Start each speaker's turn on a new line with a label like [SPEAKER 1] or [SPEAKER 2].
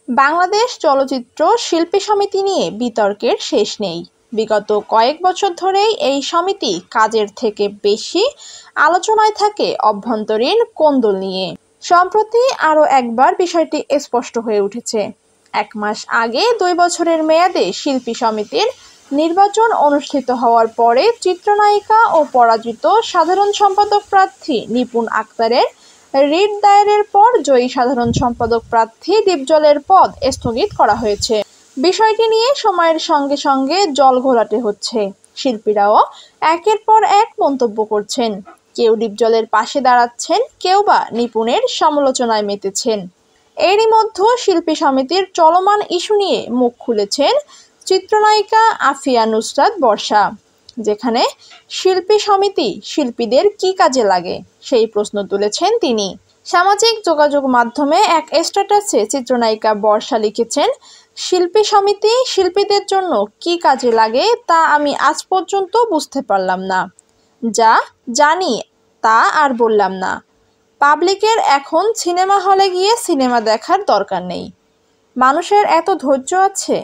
[SPEAKER 1] বাংলাদেশ চলচ্চিত্র শিল্পী সমিতি নিয়ে বিতর্কের শেষ নেই। বিগত কয়েক বছর ধরেই এই সমিতি কাজের থেকে বেশি আলোচনায় থাকে অভ্যন্তরীণ কোন্দল নিয়ে। সম্প্রতি আরও একবার বিষয়টি স্পষ্ট হয়ে উঠেছে। 1 মাস আগে 2 বছরের মেয়াদে শিল্পী সমিতির নির্বাচন অনুষ্ঠিত হওয়ার পরে চিত্রনায়িকা ও পরাজিত সাধারণ সম্পাদক প্রার্থী নিপুণ আক্তারের রিট দায়েরের পর জয়ী সাধারণ সম্পাদক প্রার্থী দীপজলের পদ স্থগিত করা হয়েছে। বিষয়টি নিয়ে সময়ের সঙ্গে সঙ্গে জল ঘোলাটে হচ্ছে। শিল্পীরাও একের পর এক মন্তব্য করছেন। কেউ দীপজলের পাশে দাঁড়াচ্ছেন, কেউ বা নিপুণের সমালোচনায় মেতেছেন। এরই মধ্যে শিল্পী সমিতির চলমান ইস্যু নিয়ে মুখ খুলেছেন চিত্রনায়িকা আফিয়া নুসরাত বর্ষা। যেখানে শিল্পী সমিতি শিল্পীদের কি কাজে লাগে সেই প্রশ্ন তুলেছেন তিনি। সামাজিক যোগাযোগ মাধ্যমে এক স্ট্যাটাসে চিত্রনায়িকা বর্ষা লিখেছেন, শিল্পী সমিতি শিল্পীদের জন্য কি কাজে লাগে তা আমি আজ পর্যন্ত বুঝতে পারলাম না। যা জানি তা আর বললাম না। পাবলিকের এখন সিনেমা হলে গিয়ে সিনেমা দেখার দরকার নেই। মানুষের এত ধৈর্য আছে?